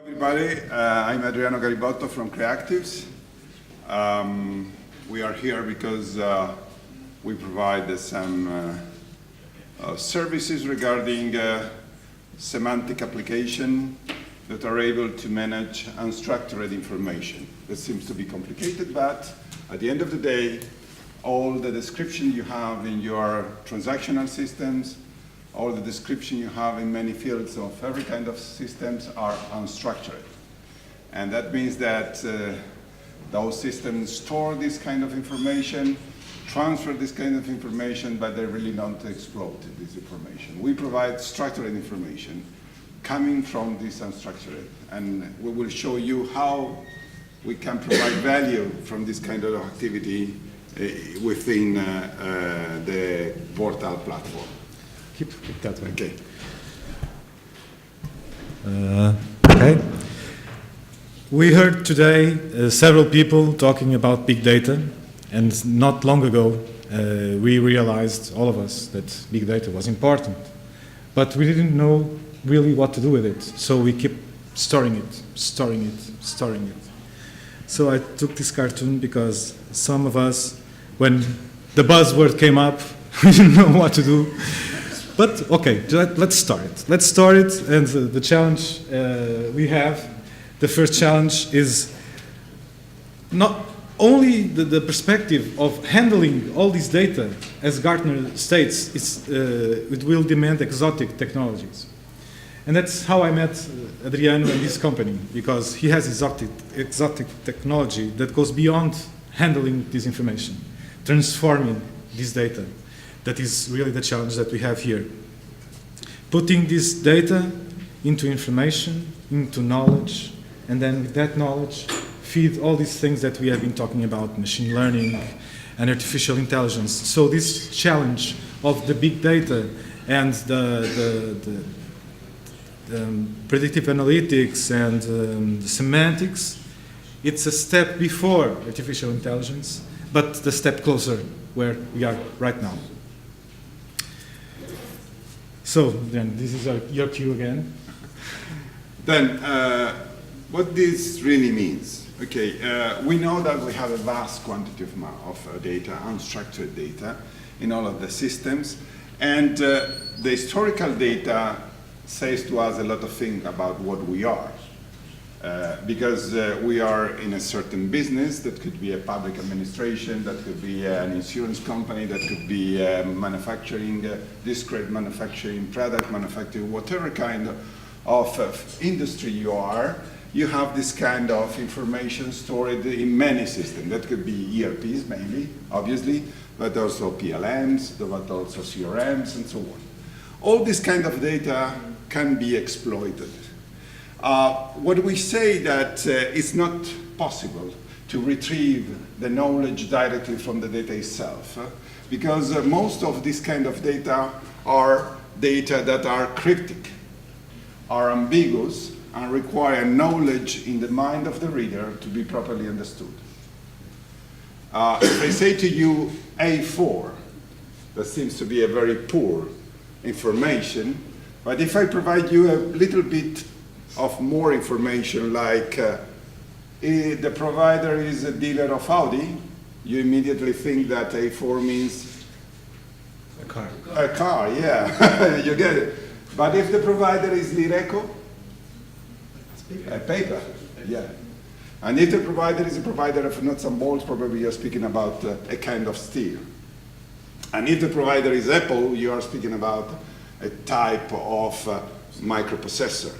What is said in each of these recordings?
Everybody, I'm Adriano Garibotto from Creatives. We are here because we provide some services regarding semantic application that are able to manage unstructured information. That seems to be complicated, but at the end of the day, all the description you have in your transactional systems, all the description you have in many fields of every kind of systems are unstructured. And that means that those systems store this kind of information, transfer this kind of information, but they really don't exploit this information. We provide structured information coming from this unstructured, and we will show you how we can provide value from this kind of activity within the Vortal platform. Keep that way. Okay. Okay. We heard today several people talking about big data, and not long ago we realized, all of us, that big data was important, but we didn't know really what to do with it, so we keep storing it. So I took this cartoon because some of us, when the buzzword came up, we didn't know what to do. But okay, let's start it. And the challenge we have, the first challenge is not only the perspective of handling all this data, as Gartner states, it will demand exotic technologies. And that's how I met Adriano and his company, because he has exotic technology that goes beyond handling this information, transforming this data. That is really the challenge that we have here. Putting this data into information, into knowledge, and then with that knowledge, feed all these things that we have been talking about, machine learning and artificial intelligence. So this challenge of the big data and the predictive analytics and the semantics, it's a step before artificial intelligence, but the step closer where we are right now. So then, this is your cue again. Then, what this really means? Okay, we know that we have a vast quantity of data, unstructured data, in all of the systems, and the historical data says to us a lot of things about what we are. Because we are in a certain business, that could be a public administration, that could be an insurance company, that could be manufacturing, discrete manufacturing, product manufacturing, whatever kind of industry you are, you have this kind of information stored in many systems. That could be ERPs mainly, obviously, but also PLMs, but also CRMs, and so on. All this kind of data can be exploited. What we say that it's not possible to retrieve the knowledge directly from the data itself, because most of this kind of data are data that are cryptic, are ambiguous, and require knowledge in the mind of the reader to be properly understood. If I say to you A4, that seems to be a very poor information, but if I provide you a little bit of more information, like the provider is a dealer of Audi, you immediately think that A4 means a car. A car, yeah, you get it. But if the provider is Lireco, a paper, yeah. And if the provider is a provider of nuts and bolts, probably you're speaking about a kind of steel. And if the provider is Apple, you are speaking about a type of microprocessor.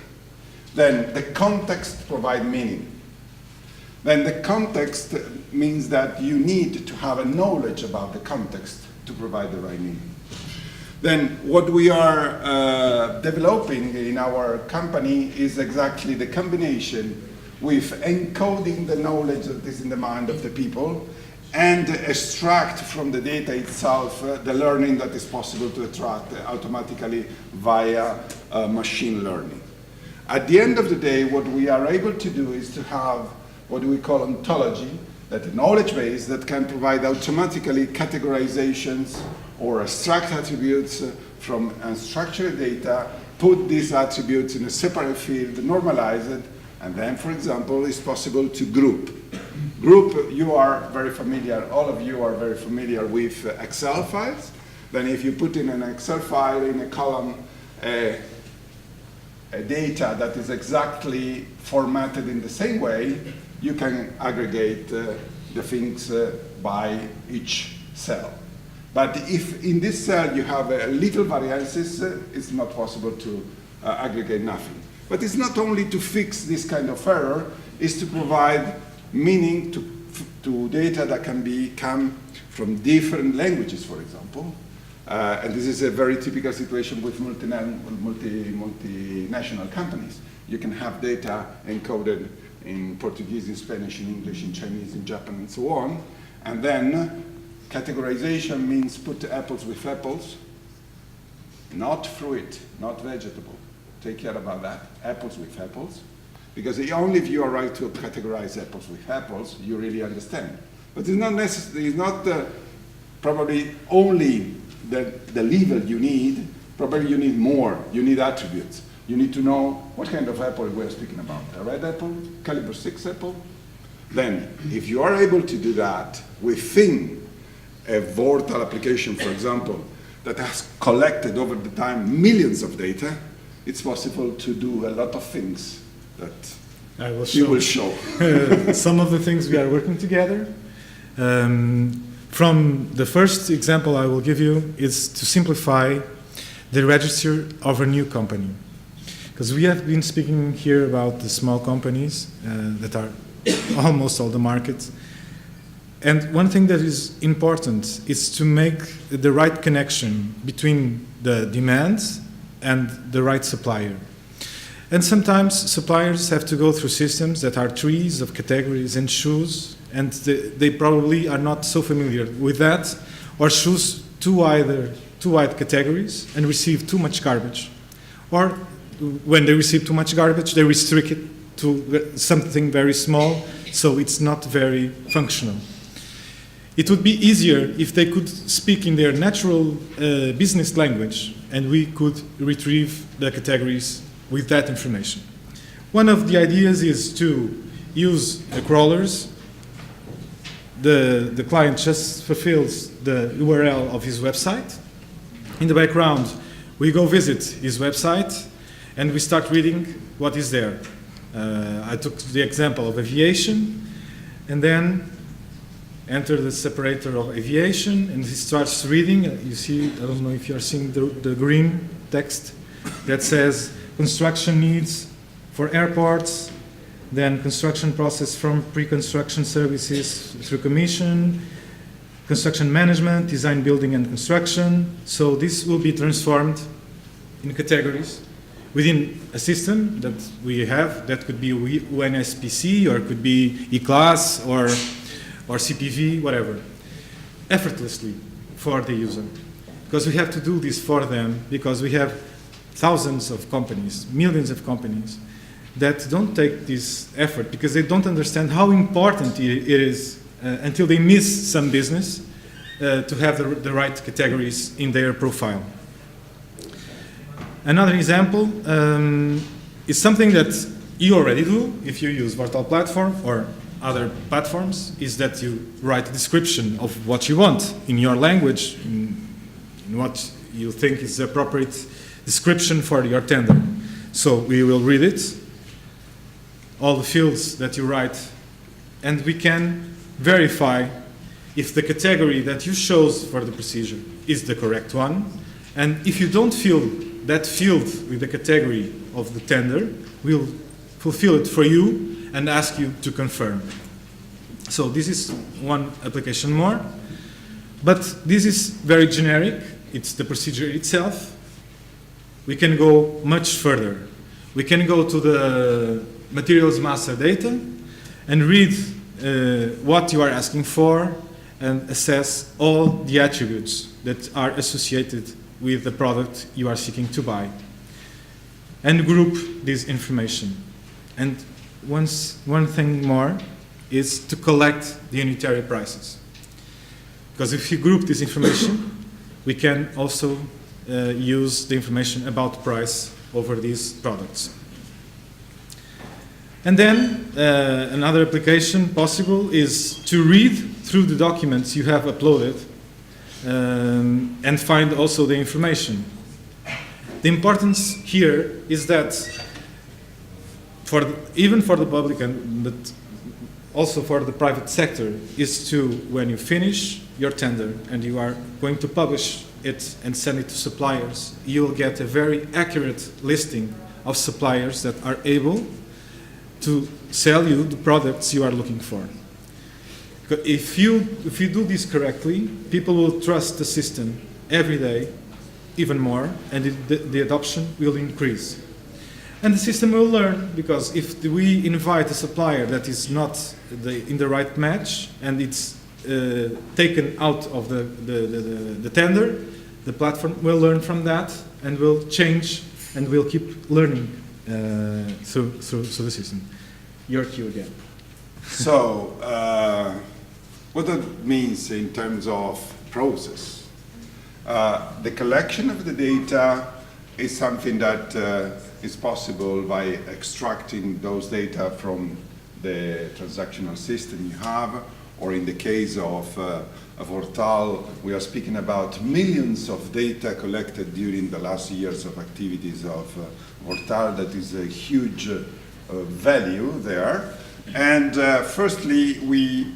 Then the context provides meaning. Then the context means that you need to have a knowledge about the context to provide the right meaning. Then what we are developing in our company is exactly the combination with encoding the knowledge that is in the mind of the people and extract from the data itself the learning that is possible to extract automatically via machine learning. At the end of the day, what we are able to do is to have what we call ontology, that a knowledge base that can provide automatically categorizations or extract attributes from unstructured data, put these attributes in a separate field, normalize it, And then, for example, it's possible to group. Group, you are very familiar, all of you are very familiar with Excel files. Then if you put in an Excel file in a column a data that is exactly formatted in the same way, you can aggregate the things by each cell. But if in this cell you have little variances, it's not possible to aggregate nothing. But it's not only to fix this kind of error, it's to provide meaning to data that can come from different languages, for example. And this is a very typical situation with multinational companies. You can have data encoded in Portuguese, in Spanish, in English, in Chinese, in Japan, and so on. And then categorization means put apples with apples, not fruit, not vegetable. Take care about that, apples with apples. Because only if you are right to categorize apples with apples, you really understand. But it's not necessary, it's not probably only the level you need, probably you need more, you need attributes. You need to know what kind of apple we're speaking about. A red apple, caliber 6 apple. Then, if you are able to do that within a Vortal application, for example, that has collected over the time millions of data, it's possible to do a lot of things that you will show. Some of the things we are working together. From the first example I will give you is to simplify the register of a new company. Because we have been speaking here about the small companies that are almost all the market. And one thing that is important is to make the right connection between the demands and the right supplier. And sometimes suppliers have to go through systems that are trees of categories and choose, and they probably are not so familiar with that, or choose too wide categories and receive too much garbage. Or when they receive too much garbage, they restrict it to something very small, so it's not very functional. It would be easier if they could speak in their natural business language, and we could retrieve the categories with that information. One of the ideas is to use the crawlers. The client just fulfills the URL of his website. In the background, we go visit his website, and we start reading what is there. I took the example of aviation, and then enter the separator of aviation, and he starts reading. You see, I don't know if you are seeing the green text that says construction needs for airports, then construction process from pre-construction services through commission, construction management, design, building, and construction. So this will be transformed in categories within a system that we have. That could be UNSPC, or it could be E-Class, or CPV, whatever, effortlessly for the user. Because we have to do this for them, because we have thousands of companies, millions of companies, that don't take this effort because they don't understand how important it is until they miss some business to have the right categories in their profile. Another example is something that you already do if you use Vortal platform or other platforms, is that you write a description of what you want in your language, in what you think is the appropriate description for your tender. So we will read it, all the fields that you write, and we can verify if the category that you chose for the procedure is the correct one. And if you don't fill that field with the category of the tender, we'll fulfill it for you and ask you to confirm. So this is one application more, but this is very generic. It's the procedure itself. We can go much further. We can go to the materials master data and read what you are asking for and assess all the attributes that are associated with the product you are seeking to buy, and group this information. And one thing more is to collect the unitary prices. Because if you group this information, we can also use the information about price over these products. And then another application possible is to read through the documents you have uploaded and find also the information. The importance here is that even for the public, but also for the private sector, is to, when you finish your tender and you are going to publish it and send it to suppliers, you will get a very accurate listing of suppliers that are able to sell you the products you are looking for. If you do this correctly, people will trust the system every day even more, and the adoption will increase. And the system will learn, because if we invite a supplier that is not in the right match and it's taken out of the tender, the platform will learn from that and will change and will keep learning through the system. Your cue again. So, what that means in terms of process? The collection of the data is something that is possible by extracting those data from the transactional system you have, or in the case of Vortal, we are speaking about millions of data collected during the last years of activities of Vortal. That is a huge value there. And firstly, we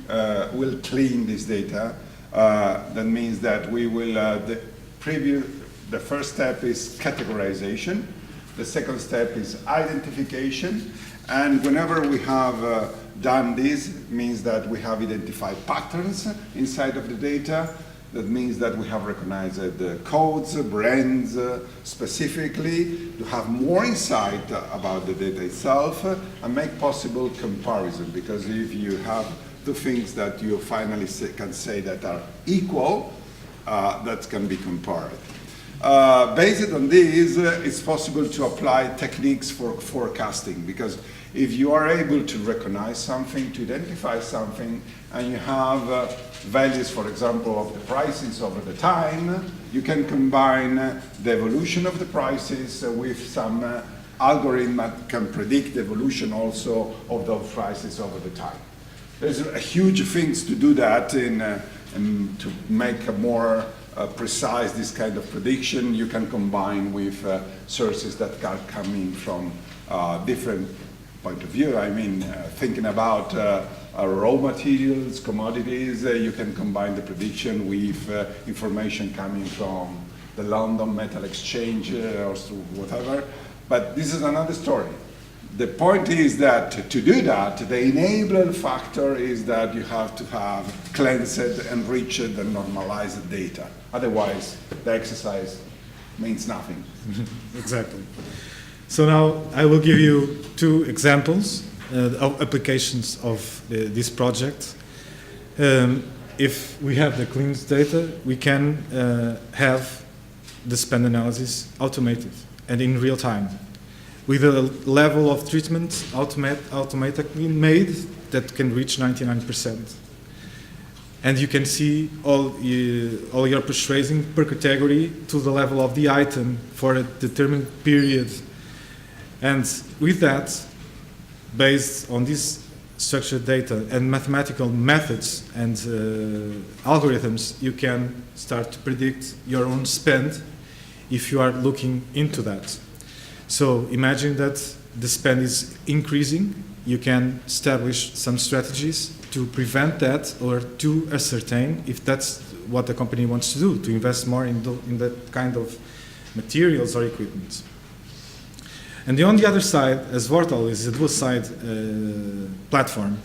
will clean this data. That means that we will, the first step is categorization. The second step is identification. And whenever we have done this, it means that we have identified patterns inside of the data. That means that we have recognized the codes, brands specifically, to have more insight about the data itself and make possible comparison. Because if you have two things that you finally can say that are equal, that can be compared. Based on this, it's possible to apply techniques for forecasting, because if you are able to recognize something, to identify something, and you have values, for example, of the prices over the time, you can combine the evolution of the prices with some algorithm that can predict the evolution also of those prices over the time. There's a huge things to do that and to make a more precise this kind of prediction. You can combine with sources that are coming from different point of view. I mean, thinking about raw materials, commodities, you can combine the prediction with information coming from the London Metal Exchange or whatever. But this is another story. The point is that to do that, the enabler factor is that you have to have cleansed, enriched, and normalized data. Otherwise, the exercise means nothing. Exactly. So now I will give you two examples of applications of this project. If we have the cleansed data, we can have the spend analysis automated and in real time, with a level of treatment automatically made that can reach 99%. And you can see all your purchasing per category to the level of the item for a determined period. And with that, based on this structured data and mathematical methods and algorithms, you can start to predict your own spend if you are looking into that. So imagine that the spend is increasing. You can establish some strategies to prevent that, or to ascertain if that's what the company wants to do, to invest more in that kind of materials or equipment. And on the other side, as Vortal is a dual-side platform,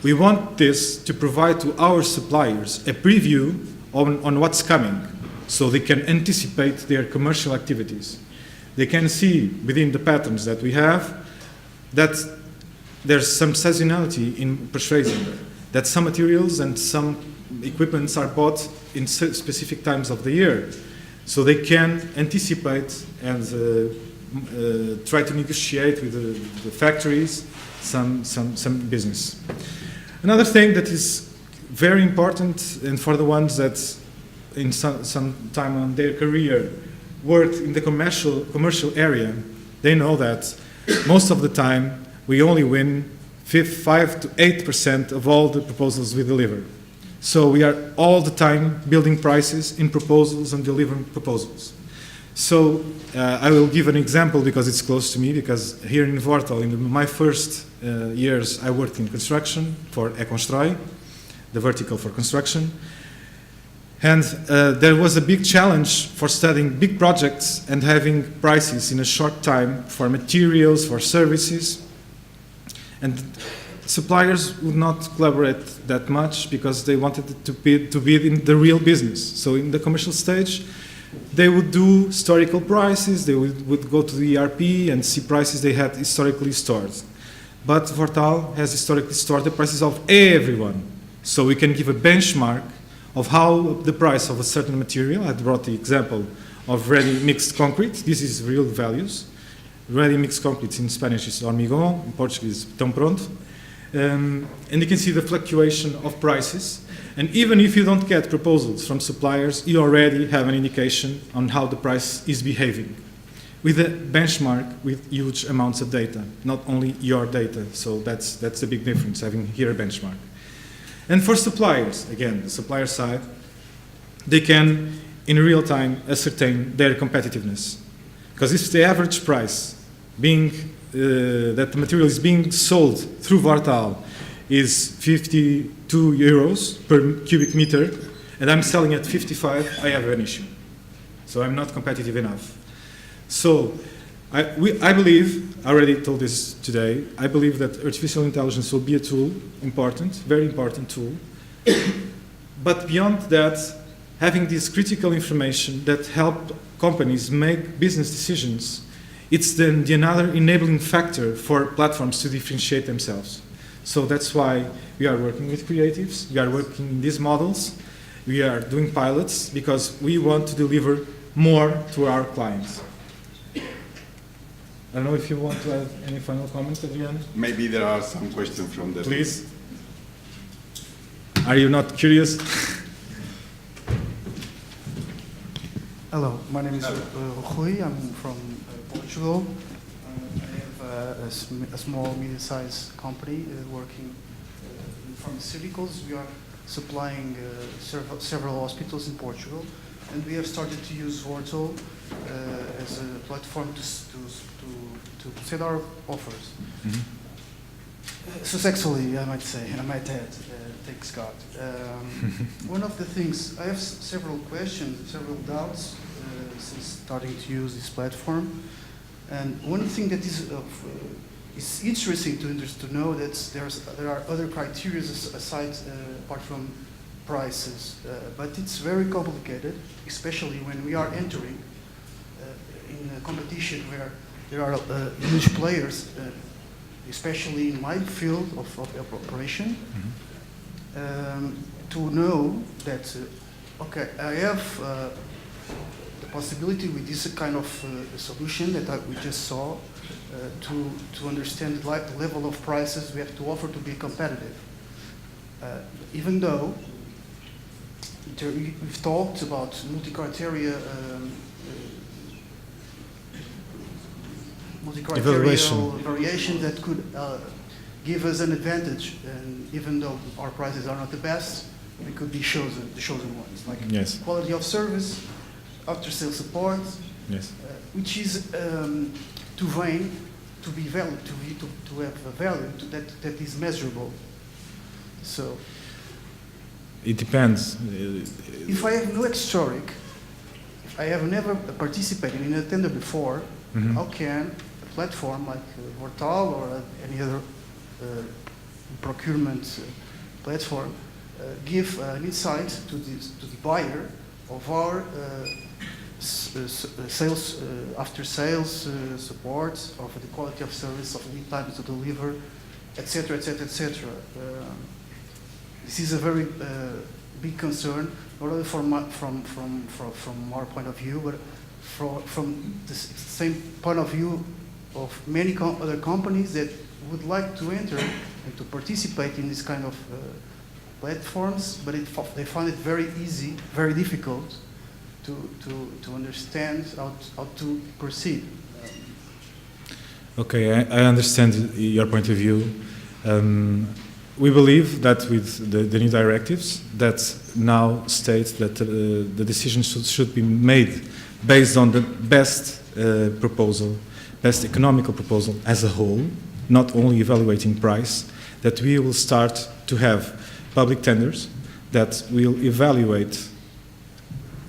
we want this to provide to our suppliers a preview on what's coming, so they can anticipate their commercial activities. They can see within the patterns that we have that there's some seasonality in purchasing, that some materials and some equipments are bought in specific times of the year. So they can anticipate and try to negotiate with the factories some business. Another thing that is very important, and for the ones that in some time on their career worked in the commercial area, they know that most of the time we only win 5 to 8% of all the proposals we deliver. So we are all the time building prices in proposals and delivering proposals. So I will give an example because it's close to me, because here in Vortal, in my first years, I worked in construction for Econstrói, the vertical for construction. And there was a big challenge for studying big projects and having prices in a short time for materials, for services. And suppliers would not collaborate that much because they wanted it to be in the real business. So in the commercial stage, they would do historical prices, they would go to the ERP and see prices they had historically stored. But Vortal has historically stored the prices of everyone. So we can give a benchmark of how the price of a certain material. I brought the example of ready mixed concrete. This is real values. Ready mixed concrete in Spanish is hormigón, in Portuguese tão pronto. And you can see the fluctuation of prices. And even if you don't get proposals from suppliers, you already have an indication on how the price is behaving, with a benchmark with huge amounts of data, not only your data. So that's the big difference, having here a benchmark. And for suppliers, again, the supplier side, they can, in real time, ascertain their competitiveness. Because if the average price being that the material is being sold through Vortal is 52 euros per cubic meter, and I'm selling at 55, I have an issue. So I'm not competitive enough. So I believe, I already told this today, I believe that artificial intelligence will be a tool, important, very important tool. But beyond that, having this critical information that help companies make business decisions, it's then another enabling factor for platforms to differentiate themselves. So that's why we are working with creatives, we are working in these models, we are doing pilots, because we want to deliver more to our clients. I don't know if you want to add any final comments, Adriana? Maybe there are some questions from the... Please. Are you not curious? Hello, my name is Rui. I'm from Portugal. I have a small, medium-sized company working in pharmaceuticals. We are supplying several hospitals in Portugal, and we have started to use Vortal as a platform to sell our offers. Mm-hmm. Successfully, I might say, I might add, thanks God. One of the things, I have several questions, several doubts since starting to use this platform. And one thing that is interesting to know that there are other criteria aside, apart from prices, but it's very complicated, especially when we are entering in a competition where there are huge players, especially in my field of operation, to know that, okay, I have the possibility with this kind of solution that we just saw to understand the level of prices we have to offer to be competitive. Even though we've talked about multi-criteria variation that could give us an advantage, and even though our prices are not the best, we could be the chosen ones, like Yes. quality of service, after-sales support, Yes. which is too vain to be valid, to have a value that is measurable. So, It depends. if I have no historic, if I have never participated in a tender before, how can a platform like Vortal or any other procurement platform give an insight to the buyer of our sales, after sales support, of the quality of service, of lead time to deliver, etc., etc., etc. This is a very big concern, not only from our point of view, but from the same point of view of many other companies that would like to enter and to participate in this kind of platforms, but they find it very easy, very difficult to understand how to proceed. Okay, I understand your point of view. We believe that with the new directives that now state that the decision should be made based on the best proposal, best economical proposal as a whole, not only evaluating price, that we will start to have public tenders that will evaluate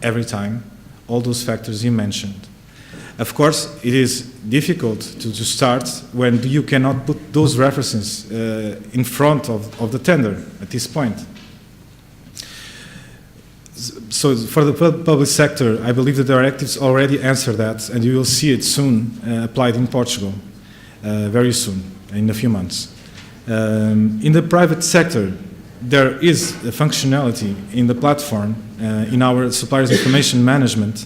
every time all those factors you mentioned. Of course, it is difficult to start when you cannot put those references in front of the tender at this point. So for the public sector, I believe the directives already answer that, and you will see it soon applied in Portugal, very soon, in a few months. In the private sector, there is a functionality in the platform, in our suppliers information management,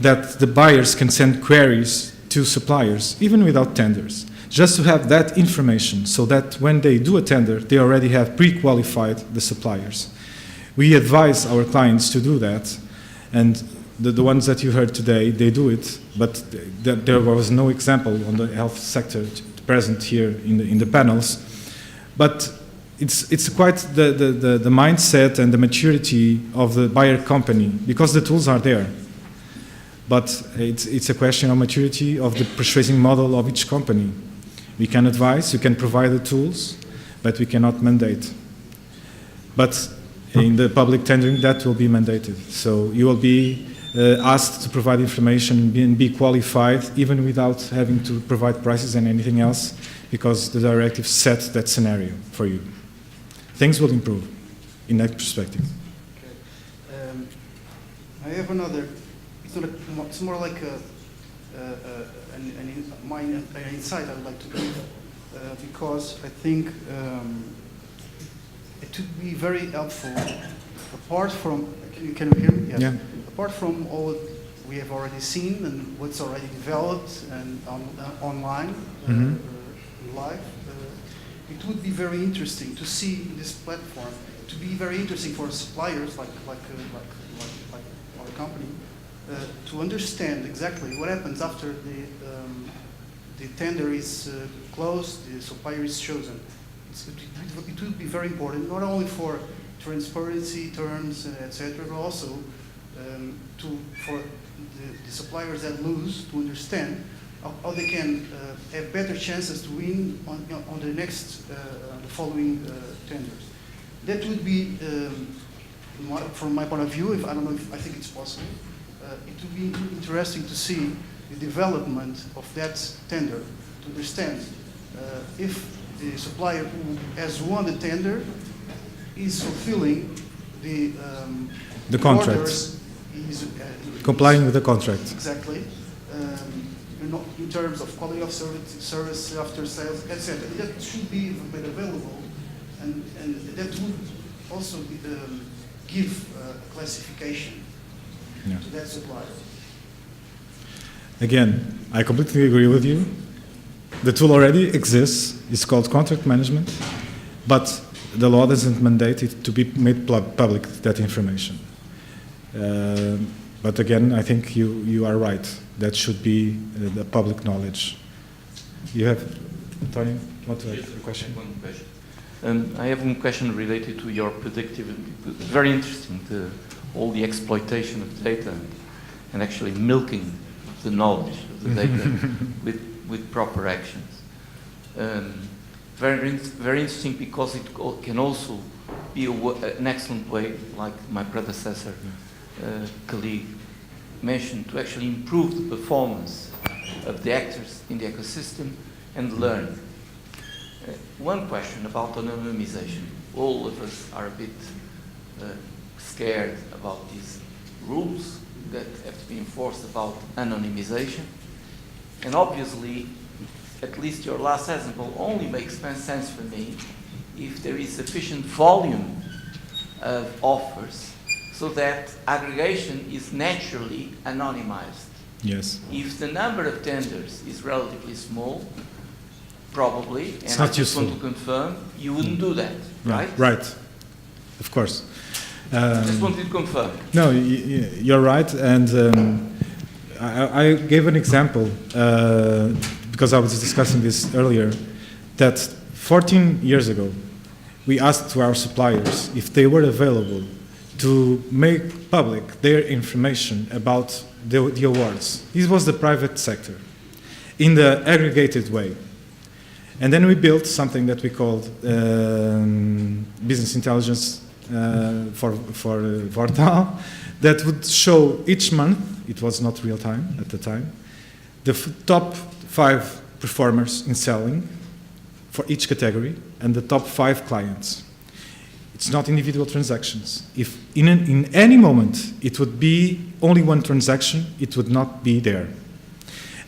that the buyers can send queries to suppliers, even without tenders, just to have that information so that when they do a tender, they already have pre-qualified the suppliers. We advise our clients to do that, and the ones that you heard today, they do it, but there was no example on the health sector present here in the panels. But it's quite the mindset and the maturity of the buyer company, because the tools are there. But it's a question of maturity of the purchasing model of each company. We can advise, you can provide the tools, but we cannot mandate. But in the public tendering, that will be mandated. So you will be asked to provide information and be qualified, even without having to provide prices and anything else, because the directive set that scenario for you. Things will improve in that perspective. Okay. I have another. It's more like an insight I would like to give, because I think it would be very helpful, apart from, can you hear me? Yes. Yeah. Apart from all we have already seen and what's already developed and online, live, it would be very interesting to see this platform, to be very interesting for suppliers like our company, to understand exactly what happens after the tender is closed, the supplier is chosen. It would be very important, not only for transparency terms, etc., but also for the suppliers that lose to understand how they can have better chances to win on the next, the following tenders. That would be, from my point of view, I don't know if I think it's possible, it would be interesting to see the development of that tender, to understand if the supplier who has won the tender is fulfilling the contract, orders, complying with the contract. Exactly. In terms of quality of service after sales, etc. That should be made available, and that would also give classification to that supplier. Again, I completely agree with you. The tool already exists. It's called contract management, but the law doesn't mandate it to be made public, that information. But again, I think you are right. That should be the public knowledge. You have, Tony, want to ask a question? One question. I have one question related to your predictive. It's very interesting, all the exploitation of data and actually milking the knowledge of the data with proper actions. Very interesting, because it can also be an excellent way, like my predecessor colleague mentioned, to actually improve the performance of the actors in the ecosystem and learn. One question about anonymization. All of us are a bit scared about these rules that have to be enforced about anonymization. And obviously, at least your last example only makes sense for me if there is sufficient volume of offers so that aggregation is naturally anonymized. Yes. If the number of tenders is relatively small, probably, it's and I not just useful. want to confirm, you wouldn't do that, right? Right, of course. I just wanted to confirm. No, you're right, and I gave an example because I was discussing this earlier, that 14 years ago, we asked to our suppliers if they were available to make public their information about the awards. This was the private sector, in the aggregated way. And then we built something that we called business intelligence for Vortal, that would show each month, it was not real time at the time, the top 5 performers in selling for each category and the top 5 clients. It's not individual transactions. If in any moment it would be only one transaction, it would not be there.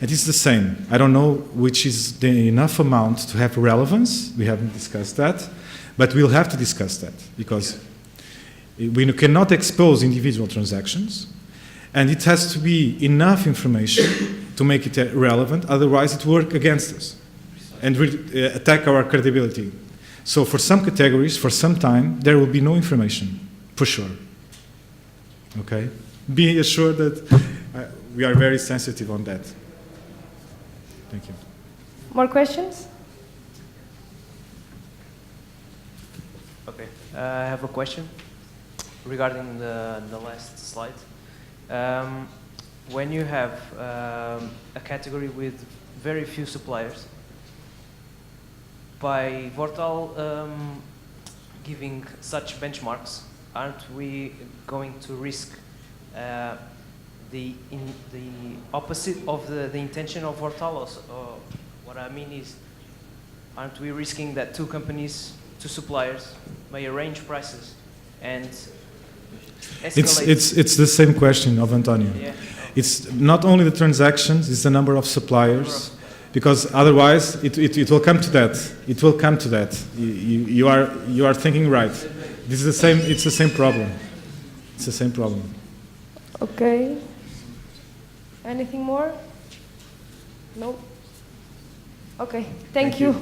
And it's the same. I don't know which is the enough amount to have relevance. We haven't discussed that, but we'll have to discuss that because we cannot expose individual transactions, and it has to be enough information to make it relevant. Otherwise, it will work against us and attack our credibility. So for some categories, for some time, there will be no information, for sure. Okay? Be assured that we are very sensitive on that. Thank you. More questions? Okay, I have a question regarding the last slide. When you have a category with very few suppliers, by Vortal giving such benchmarks, aren't we going to risk the opposite of the intention of Vortal? What I mean is, aren't we risking that 2 companies, 2 suppliers may arrange prices and escalate? It's the same question of Antonio. Yeah. It's not only the transactions, it's the number of suppliers, because otherwise it will come to that. It will come to that. You are thinking right. This is the same. It's the same problem. It's the same problem. Okay. Anything more? No? Okay. Thank you.